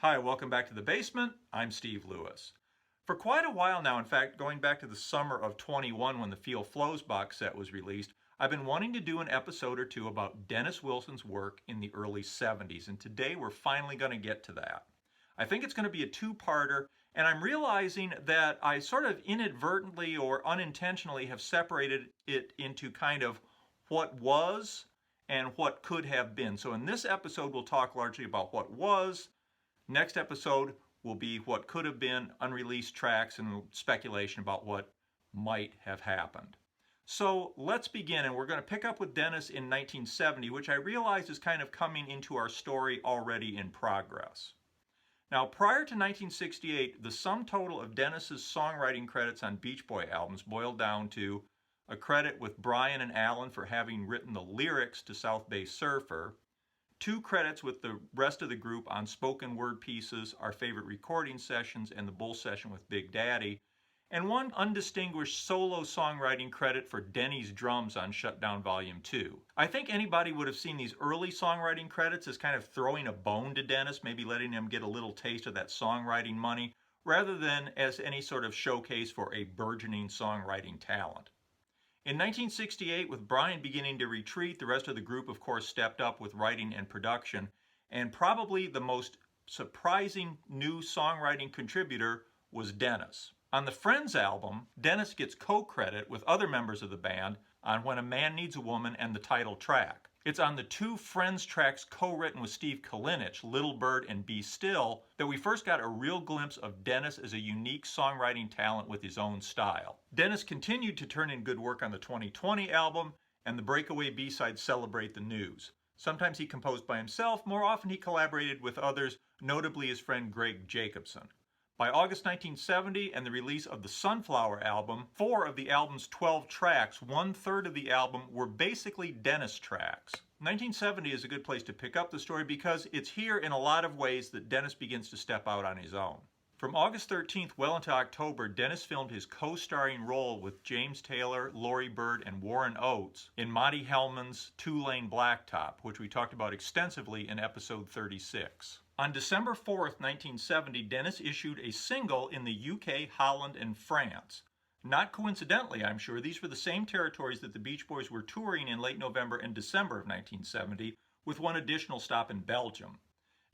Hi, welcome back to The Basement. I'm Steve Lewis. For quite a while now, in fact, going back to the summer of 21 when the Feel Flows box set was released, I've been wanting to do an episode or two about Dennis Wilson's work in the early 70s, and today we're finally going to get to that. I think it's going to be a two-parter, and I'm realizing that I sort of inadvertently or unintentionally have separated it into kind of what was and what could have been. So in this episode, we'll talk largely about what was. Next episode will be what could have been, unreleased tracks, and speculation about what might have happened. So let's begin, and we're going to pick up with Dennis in 1970, which I realize is kind of coming into our story already in progress. Now, prior to 1968, the sum total of Dennis's songwriting credits on Beach Boy albums boiled down to a credit with Brian and Alan for having written the lyrics to South Bay Surfer, 2 credits with the rest of the group on spoken word pieces, Our Favorite Recording Sessions, and The Bull Session with Big Daddy, and 1 undistinguished solo songwriting credit for Denny's drums on Shutdown Volume 2. I think anybody would have seen these early songwriting credits as kind of throwing a bone to Dennis, maybe letting him get a little taste of that songwriting money, rather than as any sort of showcase for a burgeoning songwriting talent. In 1968, with Brian beginning to retreat, the rest of the group, of course, stepped up with writing and production, and probably the most surprising new songwriting contributor was Dennis. On the Friends album, Dennis gets co-credit with other members of the band on When a Man Needs a Woman and the title track. It's on the 2 Friends tracks co-written with Steve Kalinich, Little Bird and Be Still, that we first got a real glimpse of Dennis as a unique songwriting talent with his own style. Dennis continued to turn in good work on the 2020 album and the breakaway B-side Celebrate the News. Sometimes he composed by himself, more often he collaborated with others, notably his friend Greg Jacobson. By August 1970 and the release of the Sunflower album, 4 of the album's 12 tracks, 1/3 of the album, were basically Dennis tracks. 1970 is a good place to pick up the story because it's here in a lot of ways that Dennis begins to step out on his own. From August 13th well into October, Dennis filmed his co-starring role with James Taylor, Laurie Bird, and Warren Oates in Monty Hellman's 2-Lane Blacktop, which we talked about extensively in episode 36. On December 4th, 1970, Dennis issued a single in the UK, Holland, and France. Not coincidentally, I'm sure, these were the same territories that the Beach Boys were touring in late November and December of 1970, with 1 additional stop in Belgium.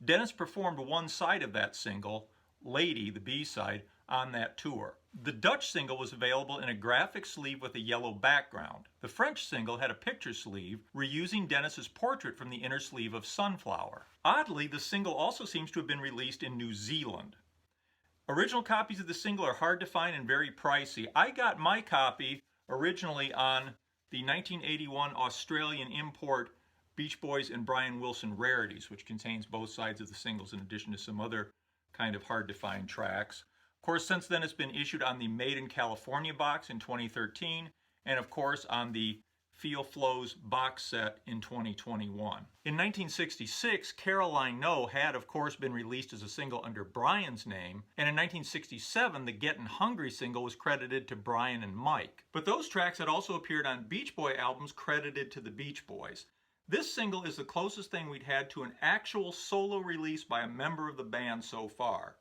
Dennis performed one side of that single, Lady, the B-side, on that tour. The Dutch single was available in a graphic sleeve with a yellow background. The French single had a picture sleeve, reusing Dennis's portrait from the inner sleeve of Sunflower. Oddly, the single also seems to have been released in New Zealand. Original copies of the single are hard to find and very pricey. I got my copy originally on the 1981 Australian import Beach Boys and Brian Wilson Rarities, which contains both sides of the singles in addition to some other kind of hard to find tracks. Of course, since then it's been issued on the Made in California box in 2013, and of course on the Feel Flows box set in 2021. In 1966, Caroline No had of course been released as a single under Brian's name, and in 1967 the Gettin' Hungry single was credited to Brian and Mike. But those tracks had also appeared on Beach Boy albums credited to the Beach Boys. This single is the closest thing we'd had to an actual solo release by a member of the band so far.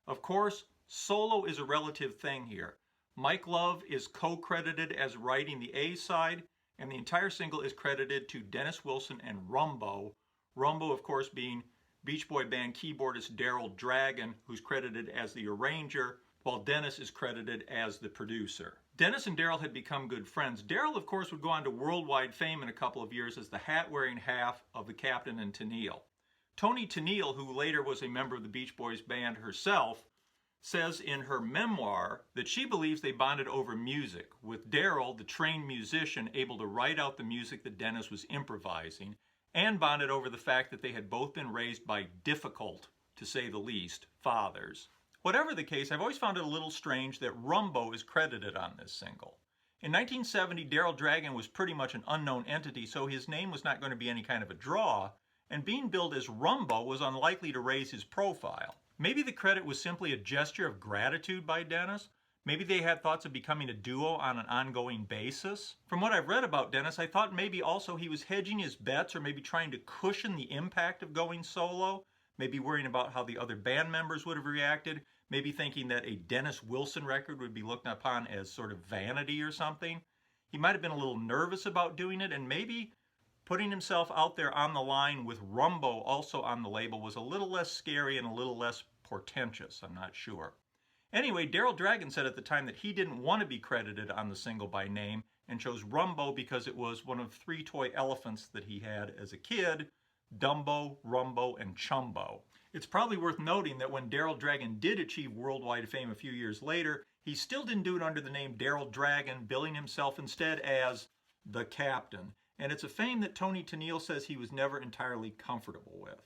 Of course, solo is a relative thing here. Mike Love is co-credited as writing the A side, and the entire single is credited to Dennis Wilson and Rumbo. Rumbo, of course, being Beach Boy band keyboardist Daryl Dragon, who's credited as the arranger, while Dennis is credited as the producer. Dennis and Daryl had become good friends. Daryl, of course, would go on to worldwide fame in a couple of years as the hat-wearing half of the Captain and Tennille. Toni Tennille, who later was a member of the Beach Boys band herself, says in her memoir that she believes they bonded over music, with Daryl, the trained musician, able to write out the music that Dennis was improvising, and bonded over the fact that they had both been raised by difficult, to say the least, fathers. Whatever the case, I've always found it a little strange that Rumbo is credited on this single. In 1970, Daryl Dragon was pretty much an unknown entity, so his name was not going to be any kind of a draw, and being billed as Rumbo was unlikely to raise his profile. Maybe the credit was simply a gesture of gratitude by Dennis. Maybe they had thoughts of becoming a duo on an ongoing basis. From what I've read about Dennis, I thought maybe also he was hedging his bets or maybe trying to cushion the impact of going solo. maybe worrying about how the other band members would have reacted, maybe thinking that a Dennis Wilson record would be looked upon as sort of vanity or something. He might have been a little nervous about doing it, and maybe putting himself out there on the line with Rumbo also on the label was a little less scary and a little less portentous. I'm not sure. Anyway, Daryl Dragon said at the time that he didn't want to be credited on the single by name and chose Rumbo because it was one of 3 toy elephants that he had as a kid: Dumbo, Rumbo, and Chumbo. It's probably worth noting that when Daryl Dragon did achieve worldwide fame a few years later, he still didn't do it under the name Daryl Dragon, billing himself instead as the Captain. And it's a fame that Tony Tennille says he was never entirely comfortable with.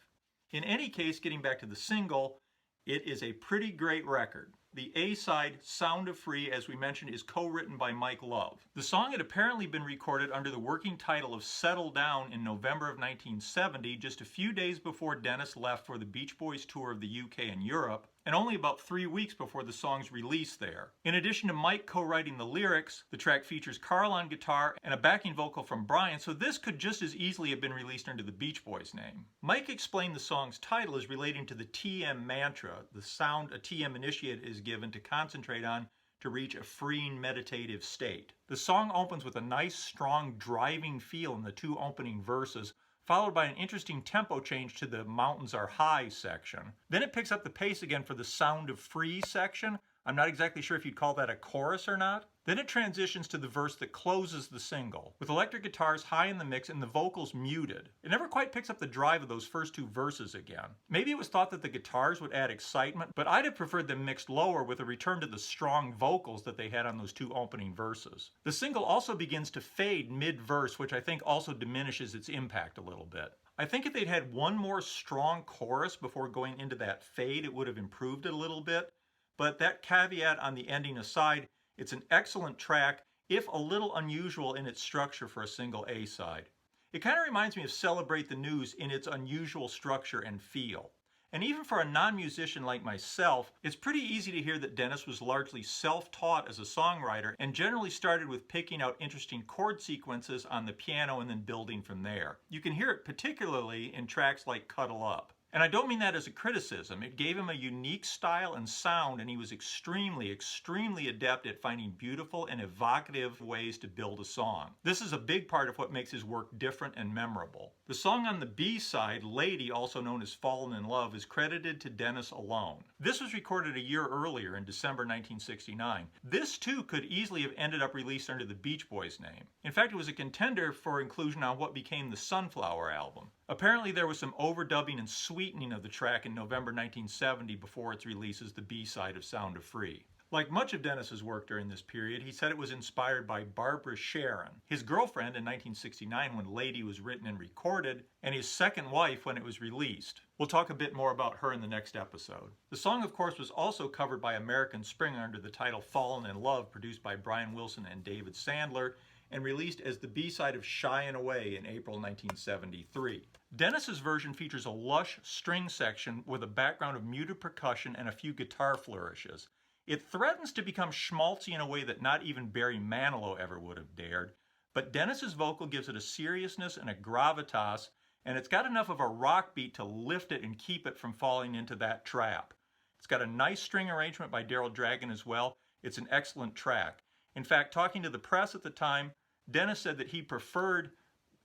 In any case, getting back to the single, it is a pretty great record. The A-side, Sound of Free, as we mentioned, is co-written by Mike Love. The song had apparently been recorded under the working title of Settle Down in November of 1970, just a few days before Dennis left for the Beach Boys tour of the UK and Europe, and only about 3 weeks before the song's release there. In addition to Mike co-writing the lyrics, the track features Carl on guitar and a backing vocal from Brian, so this could just as easily have been released under the Beach Boys name. Mike explained the song's title as relating to the TM mantra, the sound a TM initiate is given to concentrate on to reach a freeing meditative state. The song opens with a nice, strong, driving feel in the 2 opening verses, followed by an interesting tempo change to the Mountains Are High section. Then it picks up the pace again for the Sound of Free section. I'm not exactly sure if you'd call that a chorus or not. Then it transitions to the verse that closes the single, with electric guitars high in the mix and the vocals muted. It never quite picks up the drive of those first 2 verses again. Maybe it was thought that the guitars would add excitement, but I'd have preferred them mixed lower with a return to the strong vocals that they had on those 2 opening verses. The single also begins to fade mid-verse, which I think also diminishes its impact a little bit. I think if they'd had one more strong chorus before going into that fade, it would have improved it a little bit. But that caveat on the ending aside, it's an excellent track, if a little unusual in its structure for a single A-side. It kind of reminds me of Celebrate the News in its unusual structure and feel. And even for a non-musician like myself, it's pretty easy to hear that Dennis was largely self-taught as a songwriter and generally started with picking out interesting chord sequences on the piano and then building from there. You can hear it particularly in tracks like Cuddle Up. And I don't mean that as a criticism. It gave him a unique style and sound, and he was extremely, extremely adept at finding beautiful and evocative ways to build a song. This is a big part of what makes his work different and memorable. The song on the B-side, Lady, also known as Fallen in Love, is credited to Dennis alone. This was recorded a year earlier in December 1969. This too could easily have ended up released under the Beach Boys name. In fact, it was a contender for inclusion on what became the Sunflower album. Apparently there was some overdubbing and sweetening of the track in November 1970 before its release as the B-side of Sound of Free. Like much of Dennis's work during this period, he said it was inspired by Barbara Sharon, his girlfriend in 1969 when Lady was written and recorded, and his second wife when it was released. We'll talk a bit more about her in the next episode. The song, of course, was also covered by American Springer under the title Fallen in Love, produced by Brian Wilson and David Sandler, and released as the B-side of Shyin' Away in April 1973. Dennis's version features a lush string section with a background of muted percussion and a few guitar flourishes. It threatens to become schmaltzy in a way that not even Barry Manilow ever would have dared, but Dennis's vocal gives it a seriousness and a gravitas, and it's got enough of a rock beat to lift it and keep it from falling into that trap. It's got a nice string arrangement by Daryl Dragon as well. It's an excellent track. In fact, talking to the press at the time, Dennis said that he preferred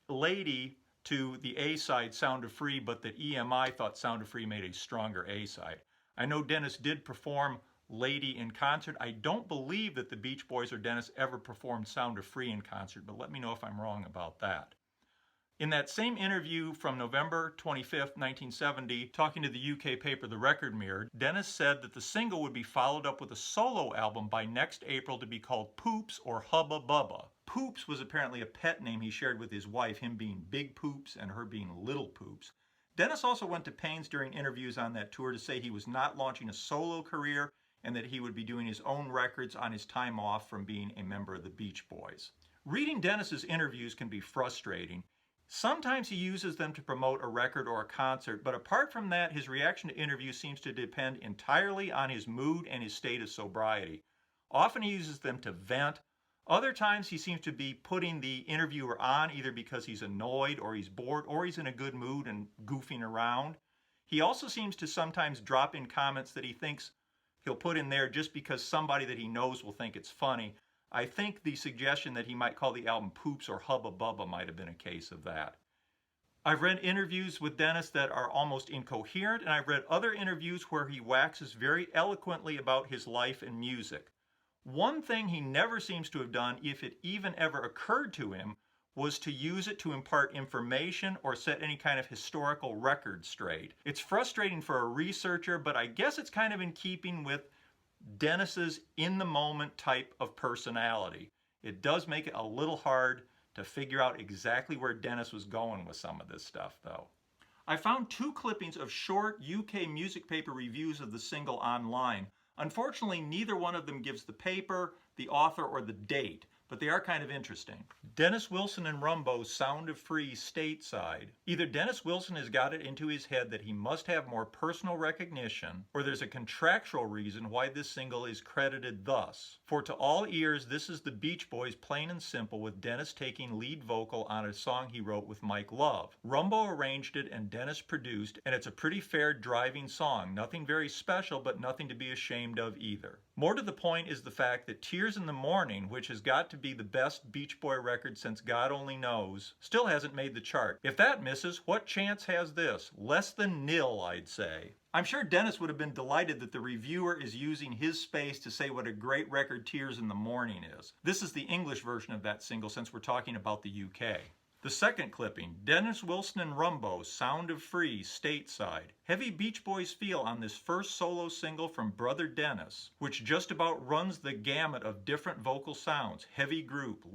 Lady to the A-side Sound of Free, but that EMI thought Sound of Free made a stronger A-side. I know Dennis did perform Lady in concert. I don't believe that the Beach Boys or Dennis ever performed Sound of Free in concert, but let me know if I'm wrong about that. In that same interview from November 25th, 1970, talking to the UK paper The Record Mirror, Dennis said that the single would be followed up with a solo album by next April to be called Poops or Hubba Bubba. Poops was apparently a pet name he shared with his wife, him being Big Poops and her being Little Poops. Dennis also went to pains during interviews on that tour to say he was not launching a solo career and that he would be doing his own records on his time off from being a member of the Beach Boys. Reading Dennis's interviews can be frustrating. Sometimes he uses them to promote a record or a concert, but apart from that, his reaction to interviews seems to depend entirely on his mood and his state of sobriety. Often he uses them to vent. Other times he seems to be putting the interviewer on either because he's annoyed or he's bored or he's in a good mood and goofing around. He also seems to sometimes drop in comments that he thinks he'll put in there just because somebody that he knows will think it's funny. I think the suggestion that he might call the album Poops or Hubba Bubba might have been a case of that. I've read interviews with Dennis that are almost incoherent, and I've read other interviews where he waxes very eloquently about his life and music. One thing he never seems to have done, if it even ever occurred to him, was to use it to impart information or set any kind of historical record straight. It's frustrating for a researcher, but I guess it's kind of in keeping with Dennis's in-the-moment type of personality. It does make it a little hard to figure out exactly where Dennis was going with some of this stuff, though. I found 2 clippings of short UK music paper reviews of the single online. Unfortunately, neither one of them gives the paper, the author, or the date, but they are kind of interesting. Dennis Wilson and Rumbo's Sound of Free Stateside. Either Dennis Wilson has got it into his head that he must have more personal recognition, or there's a contractual reason why this single is credited thus. For to all ears, this is the Beach Boys plain and simple, with Dennis taking lead vocal on a song he wrote with Mike Love. Rumbo arranged it and Dennis produced, and it's a pretty fair driving song. Nothing very special, but nothing to be ashamed of either. More to the point is the fact that Tears in the Morning, which has got to be the best Beach Boy record since God only knows, still hasn't made the chart. If that misses, what chance has this? Less than nil, I'd say. I'm sure Dennis would have been delighted that the reviewer is using his space to say what a great record Tears in the Morning is. This is the English version of that single since we're talking about the UK. The second clipping, Dennis Wilson and Rumbo, Sound of Free, Stateside. Heavy Beach Boys feel on this first solo single from Brother Dennis, which just about runs the gamut of different vocal sounds. Heavy group,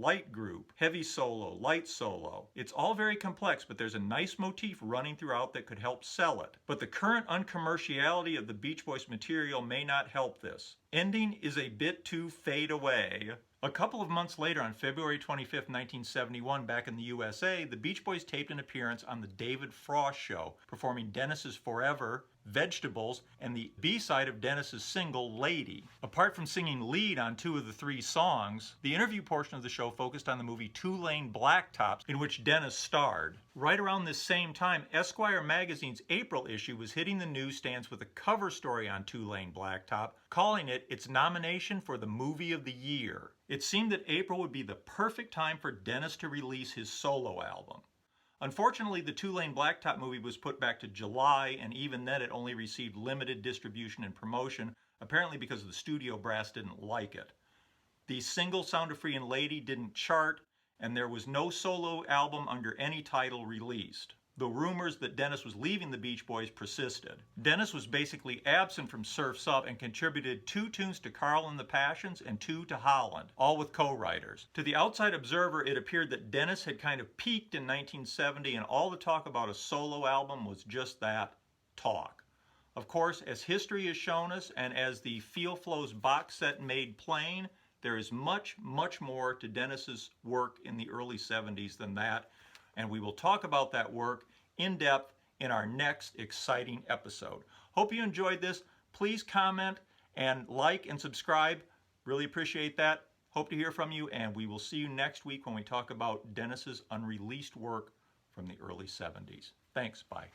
heavy solo, light solo. It's all very complex, but there's a nice motif running throughout that could help sell it. But the current uncommerciality of the Beach Boys material may not help this. Ending is a bit too fade away. A couple of months later, on February 25, 1971, back in the USA, the Beach Boys taped an appearance on the David Frost Show, performing Dennis's Forever, Vegetables, and the B-side of Dennis's single, Lady. Apart from singing lead on 2 of the 3 songs, the interview portion of the show focused on the movie Two-Lane Blacktops, in which Dennis starred. Right around this same time, Esquire magazine's April issue was hitting the newsstands with a cover story on Two-Lane Blacktop, calling it its nomination for the Movie of the Year. It seemed that April would be the perfect time for Dennis to release his solo album. Unfortunately, the Two-Lane Blacktop movie was put back to July, and even then it only received limited distribution and promotion, apparently because the studio brass didn't like it. The single Sound of Free and Lady didn't chart, and there was no solo album under any title released. The rumors that Dennis was leaving the Beach Boys persisted. Dennis was basically absent from Surf's Up and contributed 2 tunes to Carl and the Passions and 2 to Holland, all with co-writers. To the outside observer, it appeared that Dennis had kind of peaked in 1970, and all the talk about a solo album was just that, talk. Of course, as history has shown us, and as the Feel Flows box set made plain, there is much, much more to Dennis's work in the early 70s than that, and we will talk about that work in depth in our next exciting episode. Hope you enjoyed this. Please comment and like and subscribe. Really appreciate that. Hope to hear from you, and we will see you next week when we talk about Dennis's unreleased work from the early 70s. Thanks. Bye.